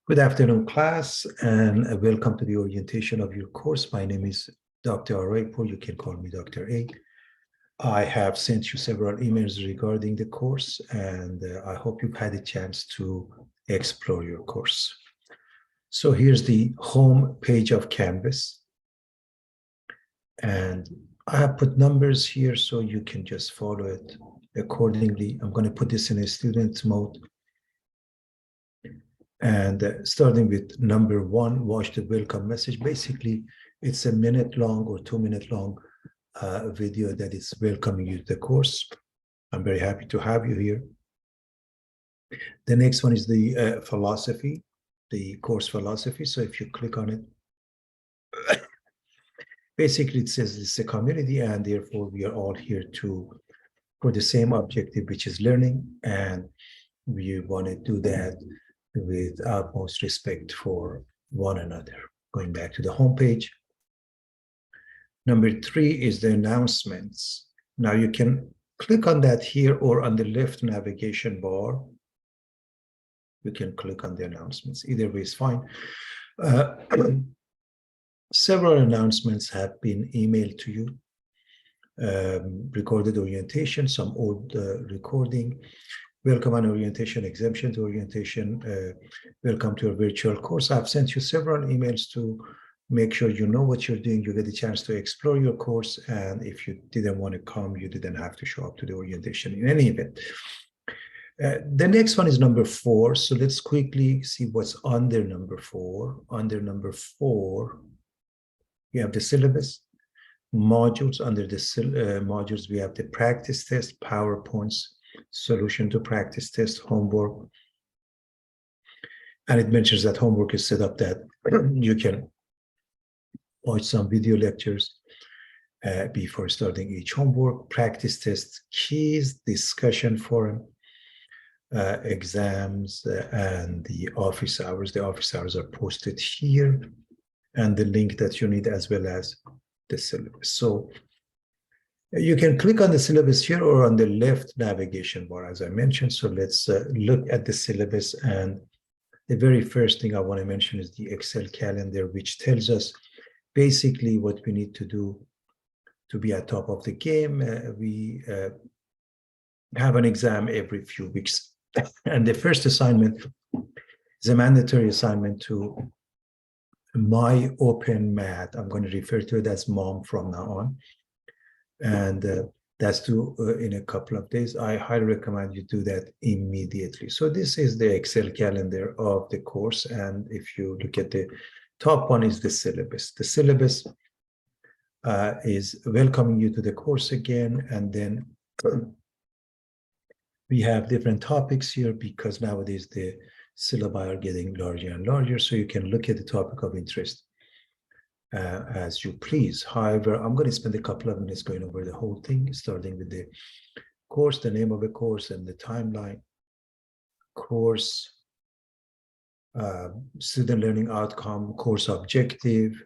Good afternoon, class, and welcome to the orientation of your course. My name is Dr. Araipo. You can call me Dr. A. I have sent you several emails regarding the course, and I hope you've had a chance to explore your course. So here's the home page of Canvas. And I have put numbers here so you can just follow it accordingly. I'm going to put this in a student mode. And starting with number 1, watch the welcome message. Basically, it's a minute long or 2-minute long video that is welcoming you to the course. I'm very happy to have you here. The next one is the philosophy, the course philosophy. So if you click on it, basically it says it's a community, and therefore we are all here for the same objective, which is learning, and we want to do that with utmost respect for one another. Going back to the home page. Number 3 is the announcements. Now you can click on that here, or on the left navigation bar, you can click on the announcements. Either way is fine. Several announcements have been emailed to you. Recorded orientation, some old recording. Welcome on orientation, exemption to orientation. Welcome to a virtual course. I've sent you several emails to make sure you know what you're doing. You get a chance to explore your course. And if you didn't want to come, you didn't have to show up to the orientation in any event. The next one is number 4. So let's quickly see what's under number 4. Under number 4, you have the syllabus. Modules. Under the modules, we have the practice test, PowerPoints, solution to practice test, homework. And it mentions that homework is set up that you can watch some video lectures before starting each homework. Practice test keys, discussion forum, exams, and the office hours. The office hours are posted here, and the link that you need, as well as the syllabus. So you can click on the syllabus here or on the left navigation bar, as I mentioned. So let's look at the syllabus. And the very first thing I want to mention is the Excel calendar, which tells us basically what we need to do to be at top of the game. We have an exam every few weeks. And the first assignment is a mandatory assignment to My Open Math. I'm going to refer to it as MOM from now on. And that's due in a couple of days. I highly recommend you do that immediately. So this is the Excel calendar of the course. And if you look at the top one, is the syllabus. The syllabus is welcoming you to the course again. And then we have different topics here, because nowadays the syllabi are getting larger and larger. So you can look at the topic of interest as you please. However, I'm going to spend a couple of minutes going over the whole thing, starting with the course, the name of the course, and the timeline. Course, student learning outcome, course objective,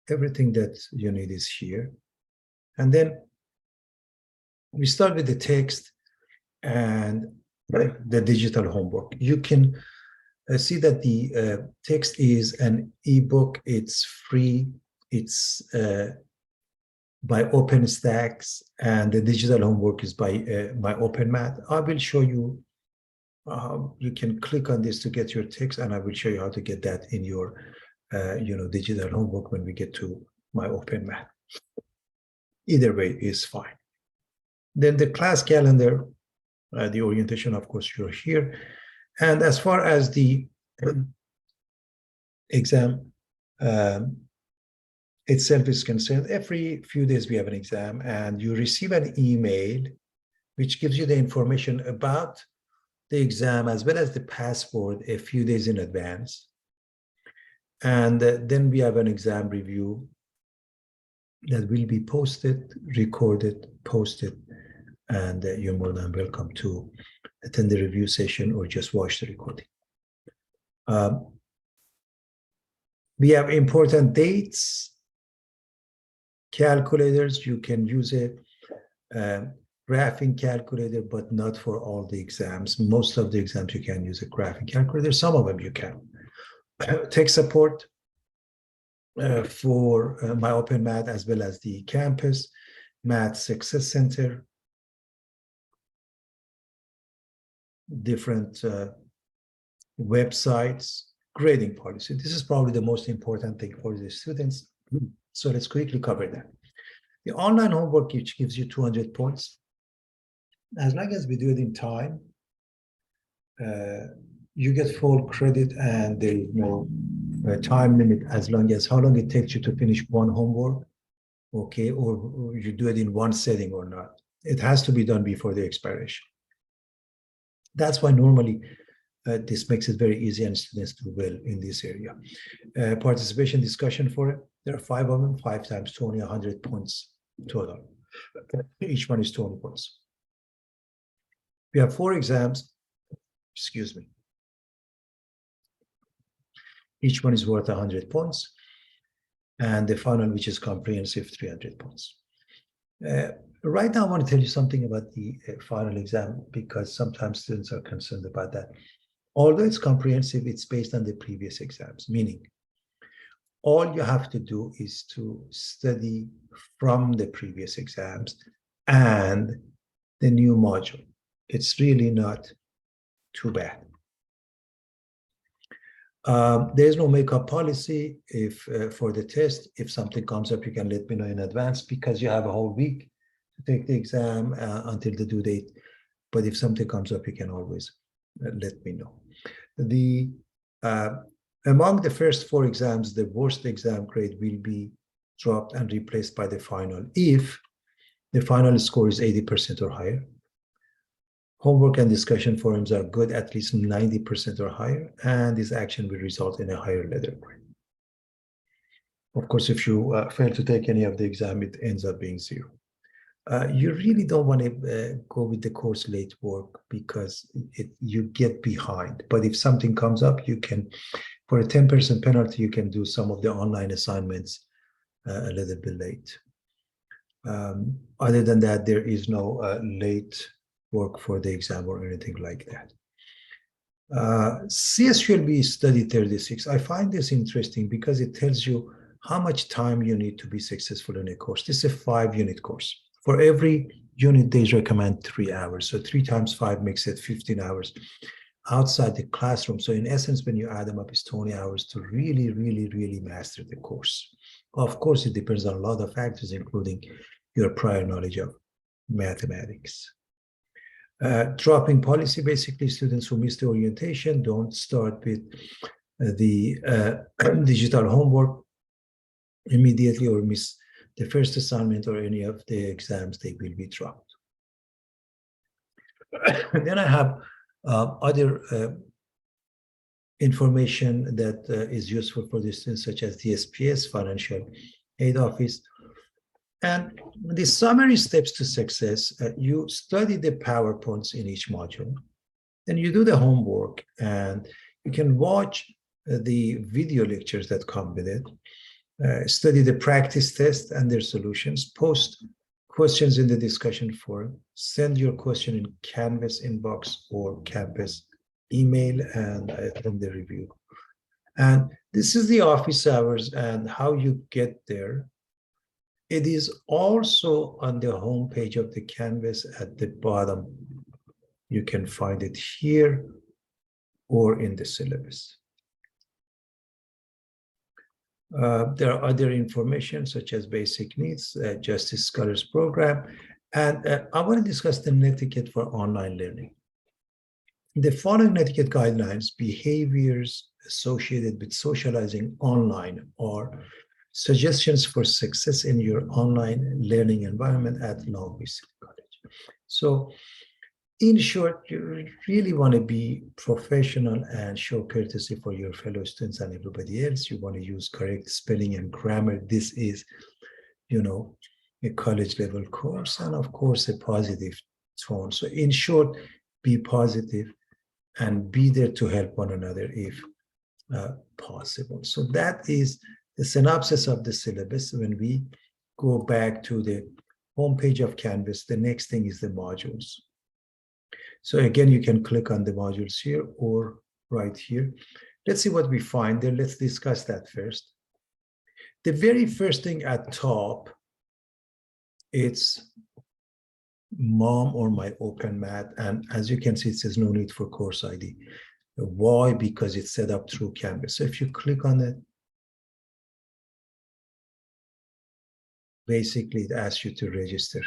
everything that you need is here. And then we start with the text and the digital homework. You can see that the text is an ebook. It's free. It's by OpenStax, and the digital homework is by My Open Math. I will show you. You can click on this to get your text, and I will show you how to get that in your, digital homework when we get to My Open Math. Either way is fine. Then the class calendar, the orientation, of course, you're here. And as far as the exam itself is concerned, every few days we have an exam, and you receive an email which gives you the information about the exam as well as the password a few days in advance. And then we have an exam review that will be posted, recorded, posted, and you're more than welcome to attend the review session or just watch the recording. We have important dates, calculators. You can use a graphing calculator, but not for all the exams. Most of the exams you can use a graphing calculator. Some of them you can. tech support for my Open Math as well as the campus, Math Success Center, different websites, grading policy. This is probably the most important thing for the students. So let's quickly cover that. The online homework, which gives you 200 points. As long as we do it in time, you get full credit and there is no time limit as long as how long it takes you to finish one homework, okay, or you do it in one setting or not. It has to be done before the expiration. That's why normally this makes it very easy and students do well in this area. Participation discussion for it, there are 5 of them, 5 times 20, 100 points total. Each one is 20 points. We have 4 exams, excuse me. Each one is worth 100 points. And the final, which is comprehensive, 300 points. Right now, I want to tell you something about the final exam because sometimes students are concerned about that. Although it's comprehensive, it's based on the previous exams, meaning all you have to do is to study from the previous exams and the new module. It's really not too bad. There's no makeup policy. If for the test, if something comes up, you can let me know in advance because you have a whole week to take the exam until the due date. But if something comes up, you can always let me know. The among the first 4 exams, the worst exam grade will be dropped and replaced by the final if the final score is 80% or higher. Homework and discussion forums are good, at least 90% or higher, and this action will result in a higher letter grade. Of course, if you fail to take any of the exam, it ends up being 0. You really don't want to go with the course late work because you get behind. But if something comes up, you can, for a 10% penalty, you can do some of the online assignments a little bit late. Other than that, there is no late work for the exam or anything like that. CSULB study 36. I find this interesting because it tells you how much time you need to be successful in a course. This is a 5-unit course. For every unit, they recommend 3 hours. So 3 times 5 makes it 15 hours outside the classroom. So in essence, when you add them up, it's 20 hours to really, really, really master the course. Of course, it depends on a lot of factors, including your prior knowledge of mathematics. Dropping policy, basically students who miss the orientation don't start with the digital homework immediately or miss the first assignment or any of the exams, they will be dropped. Then I have other information that is useful for the students, such as the SPS, Financial Aid Office. And the summary steps to success, you study the PowerPoints in each module, then you do the homework, and you can watch the video lectures that come with it, study the practice test and their solutions, post questions in the discussion forum, send your question in Canvas inbox or campus email, and I attend the review. And this is the office hours and how you get there. It is also on the home page of the Canvas at the bottom. You can find it here or in the syllabus. There are other information such as basic needs, Justice Scholars Program, and I want to discuss the netiquette for online learning. The following netiquette guidelines, behaviors associated with socializing online, are suggestions for success in your online learning environment at Long Beach City College. So in short, you really want to be professional and show courtesy for your fellow students and everybody else. You want to use correct spelling and grammar. This is, a college level course, and of course, a positive tone. So in short, be positive and be there to help one another if possible. So that is the synopsis of the syllabus. When we go back to the homepage of Canvas, the next thing is the modules. So again, you can click on the modules here or right here. Let's see what we find there. Let's discuss that first. The very first thing at top, it's mom or my open math. And as you can see, it says no need for course ID. Why? Because it's set up through Canvas. So if you click on it, basically it asks you to register.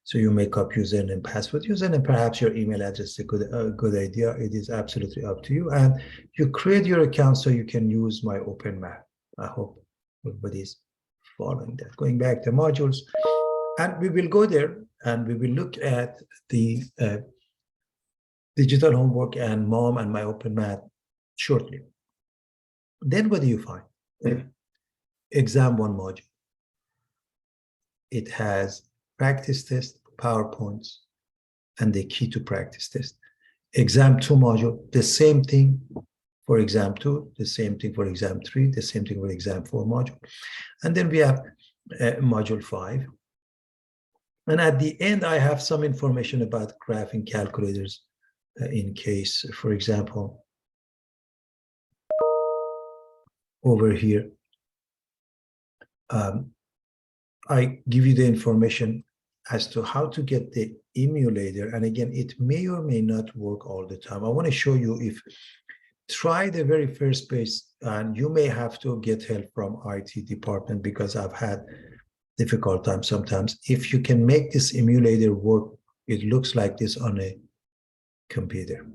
So you make up username and password. Username, perhaps your email address is a good idea. It is absolutely up to you. And you create your account so you can use my open math. I hope everybody's following that. Going back to modules, and we will go there and we will look at the digital homework and mom and my open math shortly. Then what do you find? Exam 1 module. It has practice test, PowerPoints, and the key to practice test. Exam 2 module, the same thing for exam 2, the same thing for exam 3, the same thing for exam 4 module. And then we have module 5. And at the end, I have some information about graphing calculators in case, for example, over here, I give you the information as to how to get the emulator. And again, it may or may not work all the time. I want to show you if try the very first page, and you may have to get help from IT department because I've had difficult time sometimes. If you can make this emulator work, it looks like this on a computer.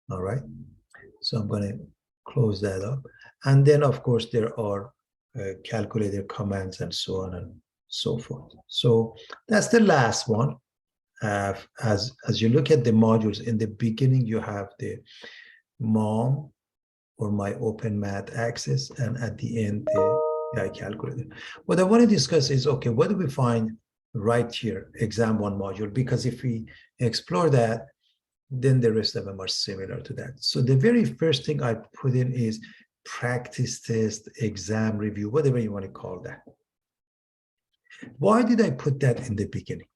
All right. So I'm going to close that up. And then, of course, there are calculator commands and so on and so forth. So that's the last one. As you look at the modules, in the beginning, you have the mom or my open math access, and at the end, the calculator. What I want to discuss is, okay, what do we find right here, exam 1 module? Because if we explore that, then the rest of them are similar to that. So the very first thing I put in is practice test, exam review, whatever you want to call that. Why did I put that in the beginning?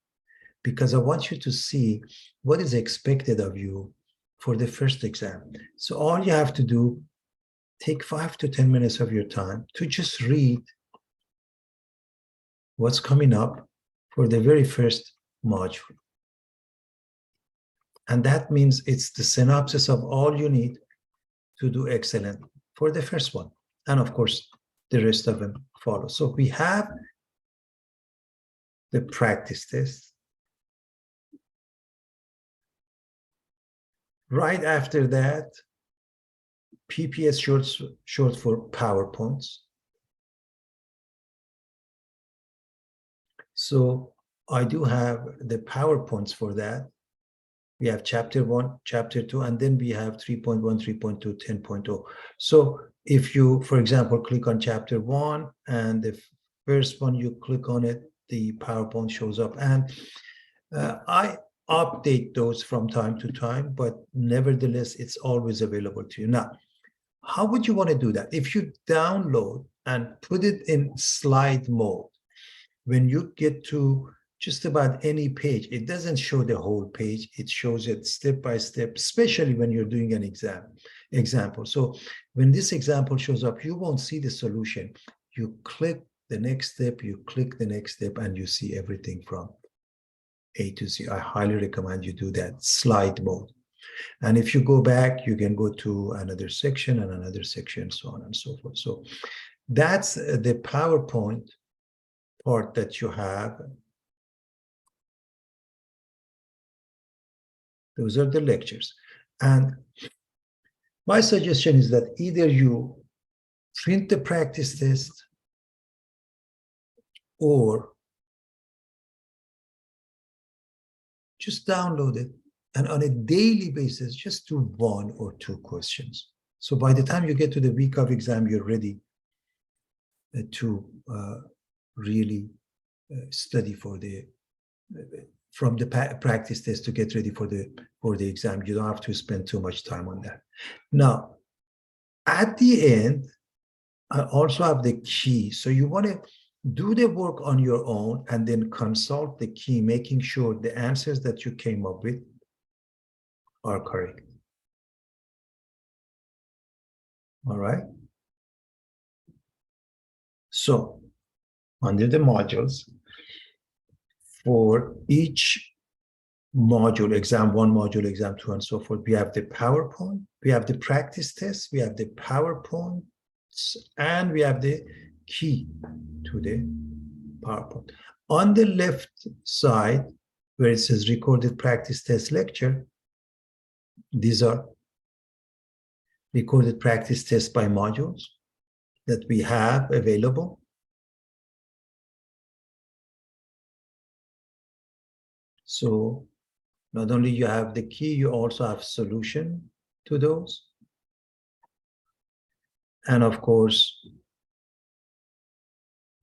Because I want you to see what is expected of you for the first exam. So all you have to do, take 5 to 10 minutes of your time to just read what's coming up for the very first module. And that means it's the synopsis of all you need to do excellent for the first one. And of course, the rest of them follow. So we have the practice test. Right after that, PPS short for PowerPoints. So I do have the PowerPoints for that. We have chapter 1, chapter 2, and then we have 3.1, 3.2, 10.0. So if you, for example, click on chapter 1 and the first one, you click on it, the PowerPoint shows up. And I update those from time to time, but nevertheless, it's always available to you. Now, how would you want to do that? If you download and put it in slide mode, when you get to just about any page, it doesn't show the whole page. It shows it step by step, especially when you're doing an example. So when this example shows up, you won't see the solution. You click the next step, you click the next step, and you see everything from A to Z. I highly recommend you do that, slide mode. And if you go back, you can go to another section and another section, so on and so forth. So that's the PowerPoint part that you have. Those are the lectures. And my suggestion is that either you print the practice test or just download it, and on a daily basis, just do 1 or 2 questions. So by the time you get to the week of exam, you're ready to really study for the from the practice test to get ready for the exam. You don't have to spend too much time on that. Now, at the end, I also have the key. So you want to do the work on your own and then consult the key, making sure the answers that you came up with are correct. All right. So under the modules, for each module, exam 1, module, exam 2, and so forth, we have the PowerPoint, we have the practice test, we have the PowerPoint, and we have the key to the PowerPoint. On the left side, where it says recorded practice test lecture, these are recorded practice tests by modules that we have available. So not only you have the key, you also have solution to those. And of course,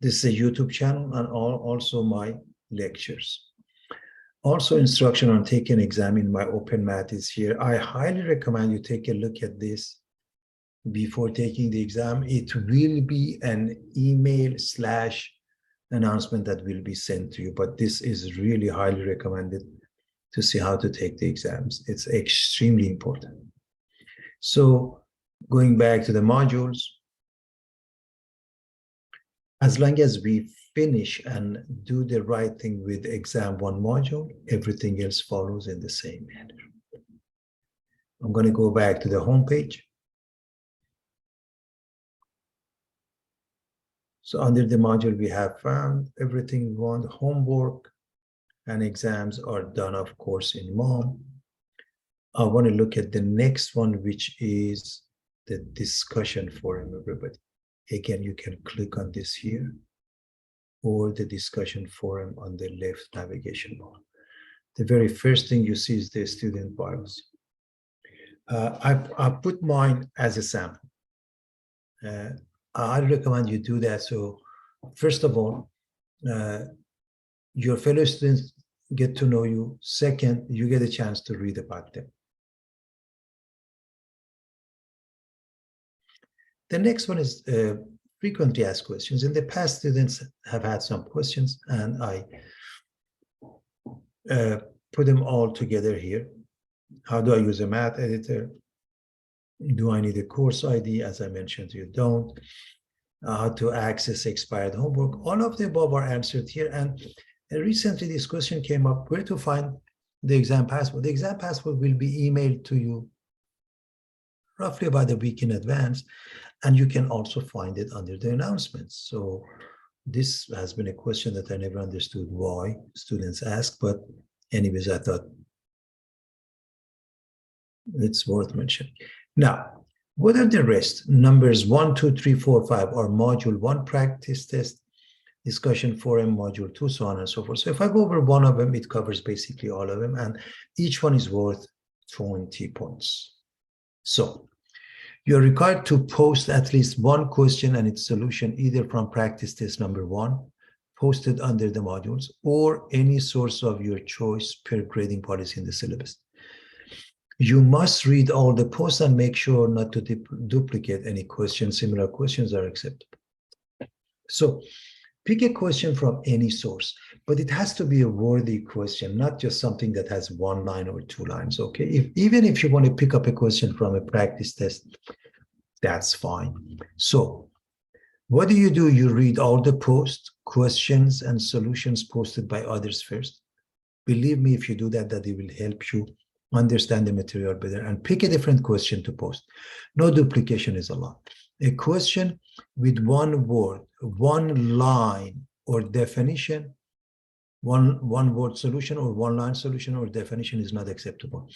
this is a YouTube channel and also my lectures. Also, instruction on taking an exam in my Open Math is here. I highly recommend you take a look at this before taking the exam. It will be an email/announcement that will be sent to you, but this is really highly recommended to see how to take the exams. It's extremely important. So going back to the modules, as long as we finish and do the right thing with exam 1 module, everything else follows in the same manner. I'm going to go back to the home page. So under the module, we have found everything we want. Homework and exams are done, of course, in MOM. I want to look at the next one, which is the discussion forum, everybody. Again, you can click on this here, or the discussion forum on the left navigation bar. The very first thing you see is the student bios. I put mine as a sample. I recommend you do that. So first of all, your fellow students get to know you. Second, you get a chance to read about them. The next one is frequently asked questions. In the past, students have had some questions, and I put them all together here. How do I use a math editor? Do I need a course ID? As I mentioned, you don't. How to access expired homework? All of the above are answered here. And recently, this question came up: where to find the exam password? The exam password will be emailed to you roughly about a week in advance, and you can also find it under the announcements. So this has been a question that I never understood why students ask, but anyways, I thought it's worth mentioning. Now, what are the rest? Numbers 1, 2, 3, 4, 5 are module 1 practice test, discussion forum, module 2, so on and so forth. So if I go over one of them, it covers basically all of them, and each one is worth 20 points. So you're required to post at least one question and its solution, either from practice test number 1, posted under the modules, or any source of your choice per grading policy in the syllabus. You must read all the posts and make sure not to duplicate any questions. Similar questions are acceptable. So pick a question from any source, but it has to be a worthy question, not just something that has 1 line or 2 lines, okay? Even if you want to pick up a question from a practice test, that's fine. So what do? You read all the posts, questions, and solutions posted by others first. Believe me, if you do that, it will help you understand the material better and pick a different question to post. No duplication is allowed. A question with 1 word, 1 line or definition, one word solution or 1 line solution or definition is not acceptable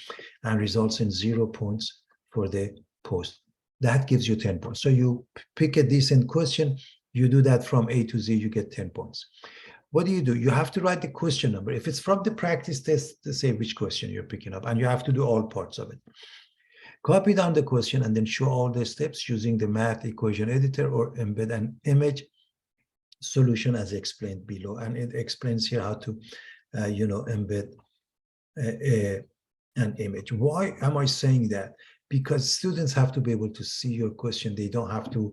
and results in 0 points for the post. That gives you 10 points. So you pick a decent question, you do that from A to Z, you get 10 points. What do? You have to write the question number. If it's from the practice test, to say which question you're picking up, and you have to do all parts of it. Copy down the question and then show all the steps using the math equation editor, or embed an image solution as explained below. And it explains here how to, embed an image. Why am I saying that? Because students have to be able to see your question. They don't have to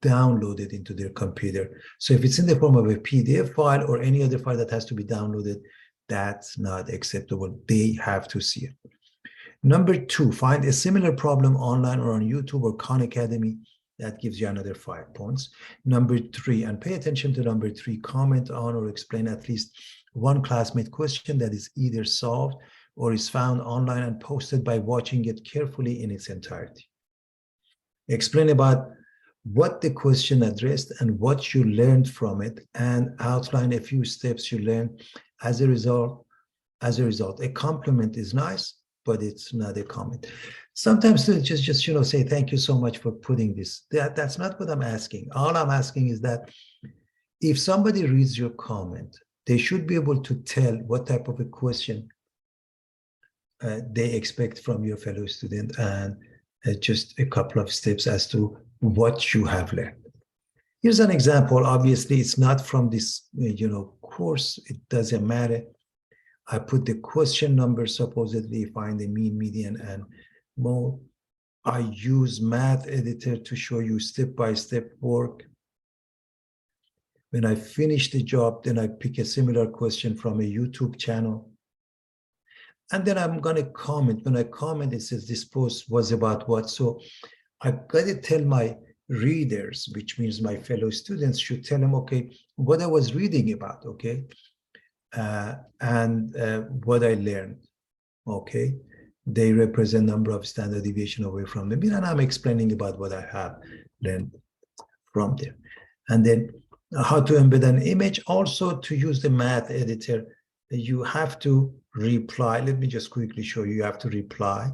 download it into their computer. So if it's in the form of a PDF file or any other file that has to be downloaded, that's not acceptable. They have to see it. Number 2, find a similar problem online or on YouTube or Khan Academy. That gives you another 5 points. Number 3, and pay attention to number 3, comment on or explain at least one classmate question that is either solved or is found online and posted by watching it carefully in its entirety. Explain about what the question addressed and what you learned from it, and outline a few steps you learned as a result. A compliment is nice, but it's not a comment. Sometimes just say thank you so much for putting this. That's not what I'm asking. All I'm asking is that if somebody reads your comment, they should be able to tell what type of a question they expect from your fellow student, and just a couple of steps as to what you have learned. Here's an example. Obviously, it's not from this course. It doesn't matter. I put the question number, supposedly find the mean, median, and mode. I use Math Editor to show you step-by-step work. When I finish the job, then I pick a similar question from a YouTube channel. And then I'm going to comment. When I comment, it says this post was about what. So I've got to tell my readers, which means my fellow students, should tell them, okay, what I was reading about, okay, and what I learned, okay. They represent number of standard deviation away from the mean, and I'm explaining about what I have learned from there. And then how to embed an image. Also, to use the Math Editor, you have to reply. Let me just quickly show you. You have to reply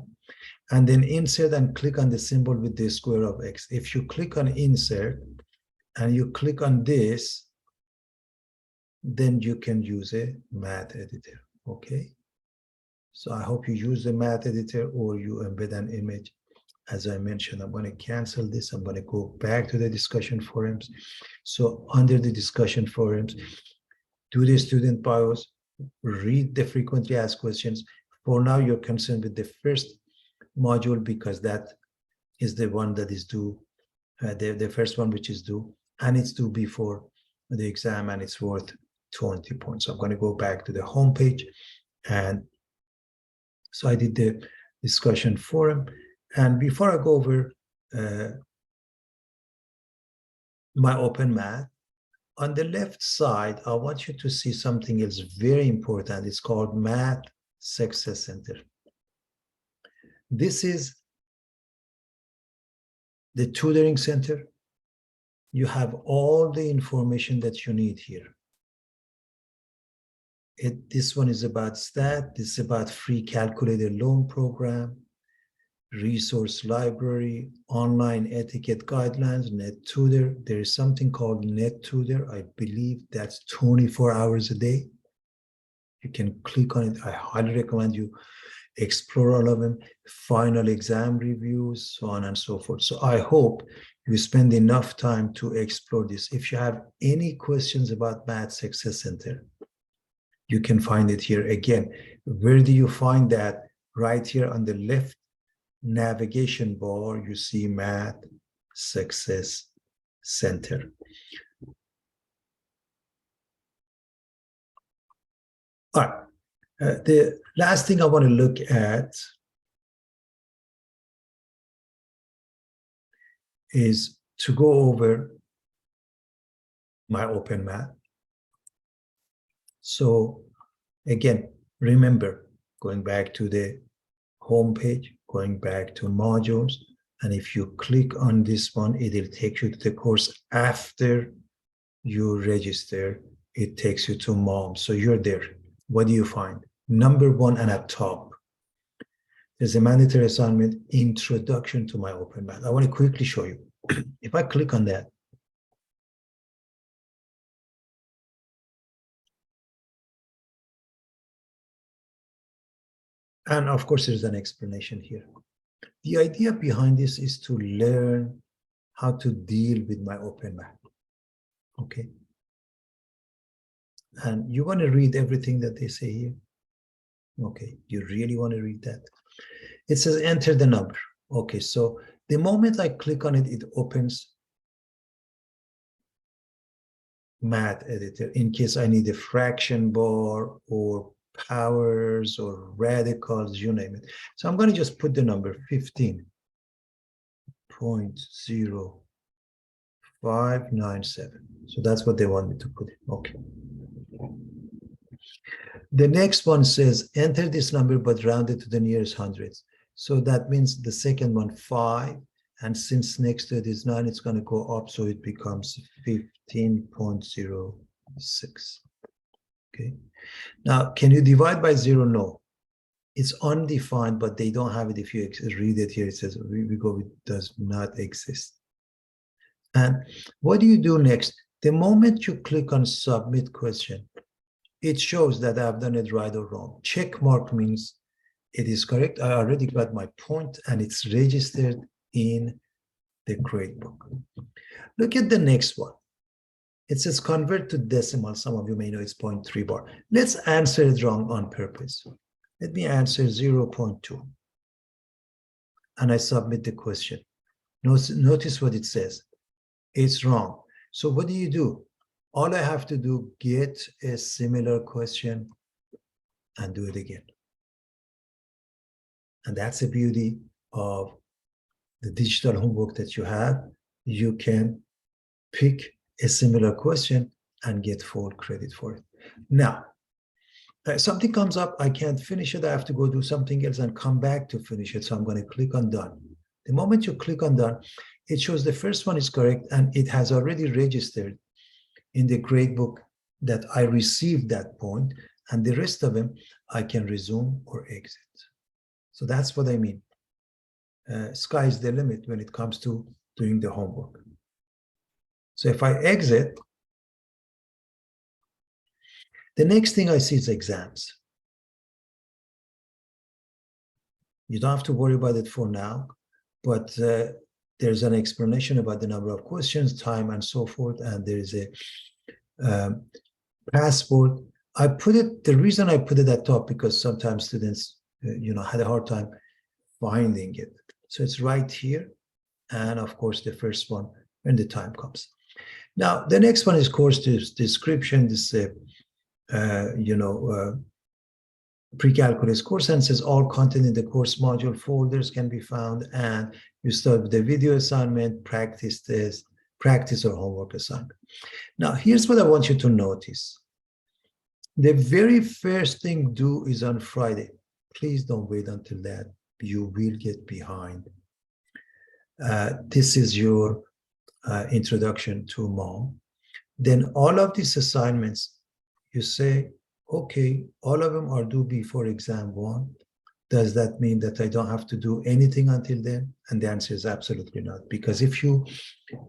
and then insert and click on the symbol with the square of x. If you click on insert and you click on this, then you can use a Math Editor, okay? So I hope you use the Math Editor or you embed an image. As I mentioned, I'm going to cancel this. I'm going to go back to the discussion forums. So under the discussion forums, do the student bios, read the frequently asked questions. For now, you're concerned with the first module because that is the one that is due, the first one which is due, and it's due before the exam, and it's worth 20 points. So I'm going to go back to the home page, and so I did the discussion forum. And before I go over my open math, on the left side, I want you to see something else very important. It's called Math Success Center. This is the tutoring center. You have all the information that you need here. This one is about stat. This is about free calculator loan program, resource library, online etiquette guidelines, net tutor. There is something called net tutor. I believe that's 24 hours a day. You can click on it. I highly recommend you explore all of them, final exam reviews, so on and so forth. So I hope you spend enough time to explore this. If you have any questions about Math Success Center, you can find it here. Again, where do you find that? Right here on the left navigation bar, you see Math Success Center. All right. The last thing I want to look at is to go over my open math. So again, remember, going back to the home page, going back to modules, and if you click on this one, it will take you to the course after you register. It takes you to MOM. So you're there. What do you find? Number 1 and at top, there's a mandatory assignment, Introduction to my open math. I want to quickly show you. If I click on that, and of course, there's an explanation here. The idea behind this is to learn how to deal with my open math, okay? And you want to read everything that they say here? Okay, you really want to read that? It says enter the number. Okay, so the moment I click on it, it opens Math Editor in case I need a fraction bar or powers or radicals, you name it. So I'm going to just put the number 15.0597. So that's what they want me to put in. Okay. The next one says, enter this number but round it to the nearest hundreds. So that means the second one, 5. And since next to it is 9, it's going to go up. So it becomes 15.06. Okay. Now, can you divide by 0? No. It's undefined, but they don't have it. If you read it here, it says we go with does not exist. And what do you do next? The moment you click on submit question, it shows that I've done it right or wrong. Check mark means it is correct. I already got my point and it's registered in the gradebook. Look at the next one. It says convert to decimal. Some of you may know it's 0.3 bar. Let's answer it wrong on purpose. Let me answer 0.2. And I submit the question. Notice what it says. It's wrong. So what do? All I have to do, get a similar question and do it again. And that's the beauty of the digital homework that you have. You can pick a similar question and get full credit for it. Now, something comes up, I can't finish it, I have to go do something else and come back to finish it. So I'm going to click on done. The moment you click on done, it shows the first one is correct and it has already registered in the gradebook that I received that point, and the rest of them I can resume or exit. So that's what I mean. Sky's the limit when it comes to doing the homework. So if I exit, the next thing I see is exams. You don't have to worry about it for now, but there's an explanation about the number of questions, time, and so forth, and there is a passport. I put it, the reason I put it at top, because sometimes students, had a hard time finding it. So it's right here, and of course the first one when the time comes. Now the next one is course description. This pre-calculus course, and says all content in the course module folders can be found, and you start with the video assignment, practice test, practice or homework assignment. Now here's what I want you to notice. The very first thing due is on Friday. Please don't wait until that. You will get behind. This is your introduction to MOM. Then all of these assignments, you say, okay, all of them are due before exam 1. Does that mean that I don't have to do anything until then? And the answer is absolutely not. Because if you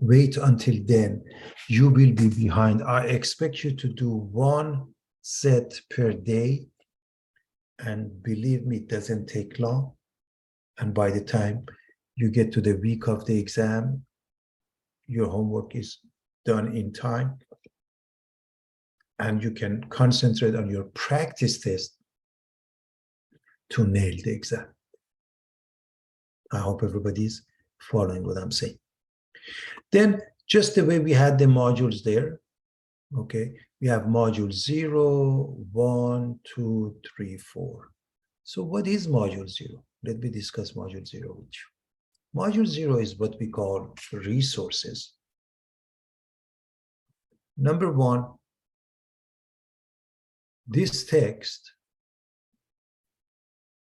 wait until then, you will be behind. I expect you to do 1 set per day. And believe me, it doesn't take long. And by the time you get to the week of the exam, your homework is done in time. And you can concentrate on your practice test to nail the exam. I hope everybody's following what I'm saying. Then, just the way we had the modules there, okay, we have module 0, 1, 2, 3, 4. So what is module 0? Let me discuss module 0 with you. Module 0 is what we call resources. Number 1, this text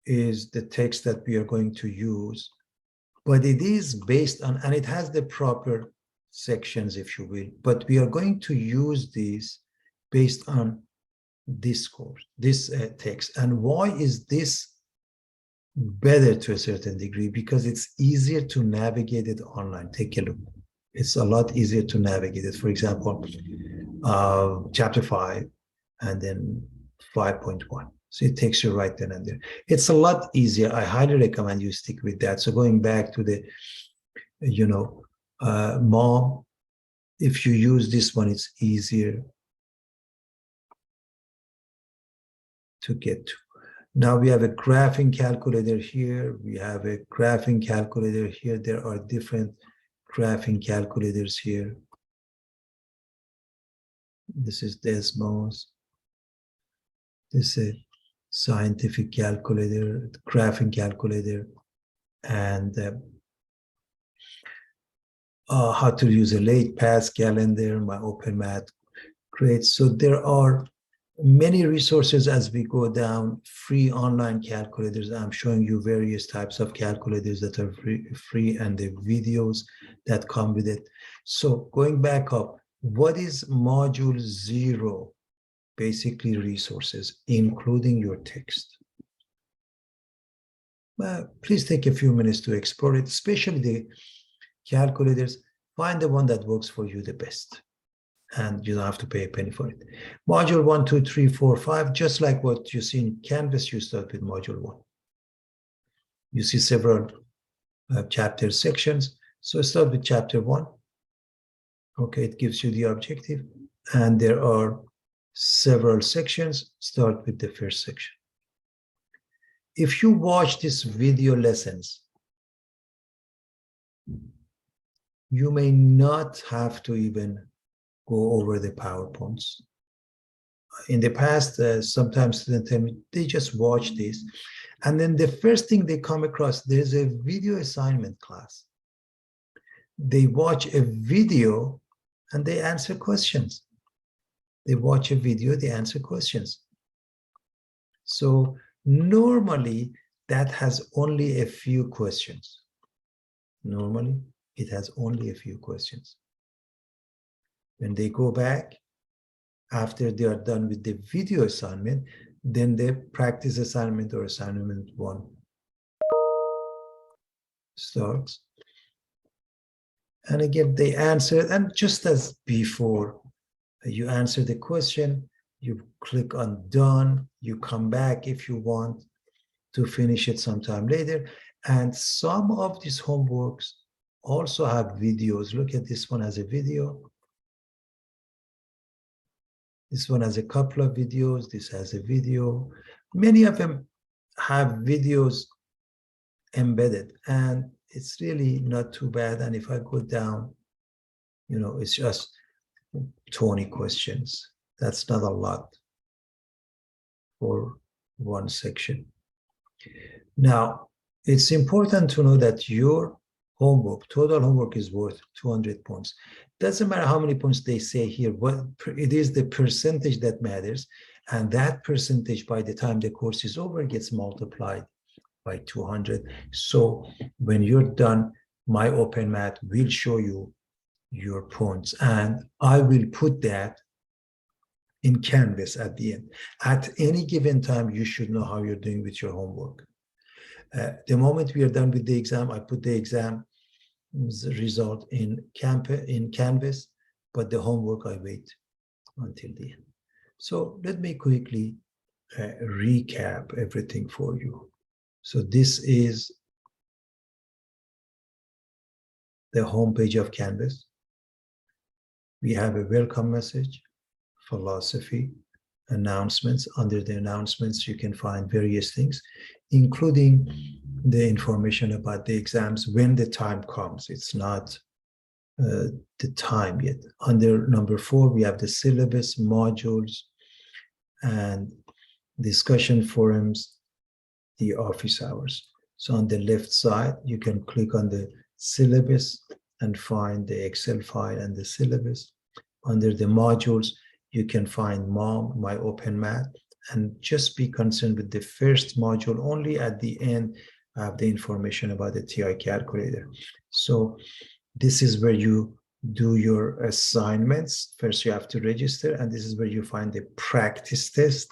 is the text that we are going to use, but it is based on, and it has the proper sections, if you will, but we are going to use these based on this course, this text. And why is this better to a certain degree? Because it's easier to navigate it online. Take a look. It's a lot easier to navigate it. For example, chapter 5 and then 5.1. So it takes you right then and there. It's a lot easier. I highly recommend you stick with that. So going back to the, MOM, if you use this one, it's easier to get to. Now we have a graphing calculator here. We have a graphing calculator here. There are different graphing calculators here. This is Desmos. This is scientific calculator, graphing calculator, and how to use a late pass calendar, my Open Math. Great. So there are many resources as we go down, free online calculators. I'm showing you various types of calculators that are free and the videos that come with it. So going back up, what is module 0? Basically resources, including your text. Please take a few minutes to explore it, especially the calculators. Find the one that works for you the best, and you don't have to pay a penny for it. Module 1, 2, 3, 4, 5, just like what you see in Canvas, you start with module 1. You see several chapter sections. So start with chapter 1. Okay, it gives you the objective. And there are several sections. Start with the first section. If you watch these video lessons, you may not have to even go over the PowerPoints. In the past, sometimes students tell me they just watch this, and then the first thing they come across, there's a video assignment class. They watch a video and they answer questions. They watch a video, they answer questions. So normally that has only a few questions. Normally it has only a few questions. When they go back, after they are done with the video assignment, then the practice assignment or assignment 1 starts. And again, they answer, and just as before, you answer the question, you click on done, you come back if you want to finish it sometime later. And some of these homeworks also have videos. Look at this one as a video. This one has a couple of videos. This has a video. Many of them have videos embedded, and it's really not too bad. And if I go down, you know, it's just 20 questions. That's not a lot for one section. Now, it's important to know that your homework, total homework, is worth 200 points. Doesn't matter how many points they say here, what it is the percentage that matters, and that percentage by the time the course is over gets multiplied by 200. So when you're done, my Open Math will show you your points, and I will put that in Canvas at the end. At any given time, you should know how you're doing with your homework. The moment we are done with the exam, I put the exam result in Canvas, but the homework I wait until the end. So let me quickly recap everything for you. So this is the homepage of Canvas. We have a welcome message, philosophy, announcements. Under the announcements, you can find various things, including the information about the exams when the time comes. It's not the time yet. Under number 4, we have the syllabus, modules, and discussion forums, the office hours. So on the left side, you can click on the syllabus and find the Excel file and the syllabus. Under the modules, you can find MOM, My Open Math, and just be concerned with the first module. Only at the end, I have the information about the TI calculator. So this is where you do your assignments. First, you have to register, and this is where you find the practice test.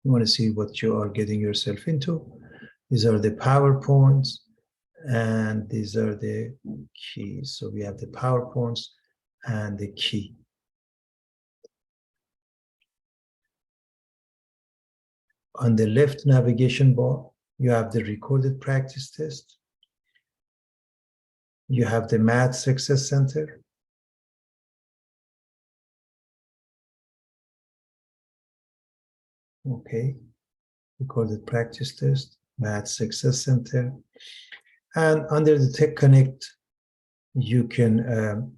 You want to see what you are getting yourself into. These are the PowerPoints, and these are the keys. So we have the PowerPoints and the key. On the left navigation bar, you have the recorded practice test. You have the Math Success Center. Okay, recorded practice test, Math Success Center. And under the Tech Connect, you can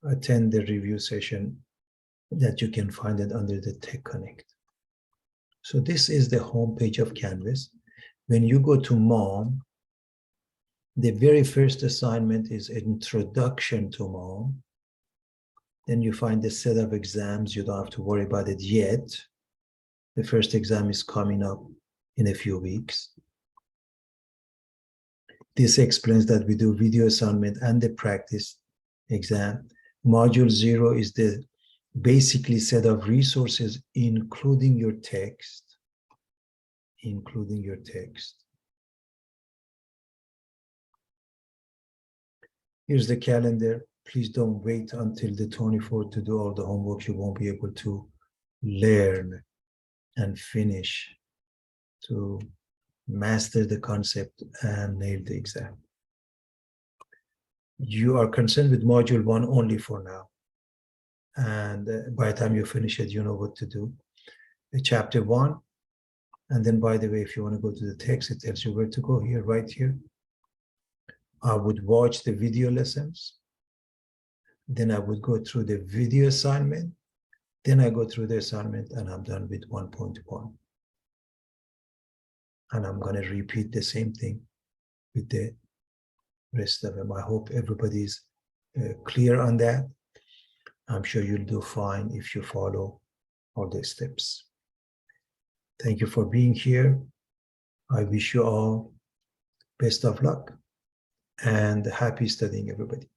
attend the review session that you can find it under the Tech Connect. So this is the home page of Canvas. When you go to Mom, the very first assignment is Introduction to Mom. Then you find the set of exams. You don't have to worry about it yet. The first exam is coming up in a few weeks. This explains that we do video assignment and the practice exam. Module 0 is the basically set of resources, including your text. Including your text. Here's the calendar. Please don't wait until the 24th to do all the homework. You won't be able to learn and finish to master the concept and nail the exam. You are concerned with module 1 only for now. And by the time you finish it, you know what to do. Chapter 1. And then, by the way, if you want to go to the text, it tells you where to go here, right here. I would watch the video lessons. Then I would go through the video assignment. Then I go through the assignment and I'm done with 1.1. And I'm going to repeat the same thing with the rest of them. I hope everybody's clear on that. I'm sure you'll do fine if you follow all the steps. Thank you for being here. I wish you all best of luck and happy studying, everybody.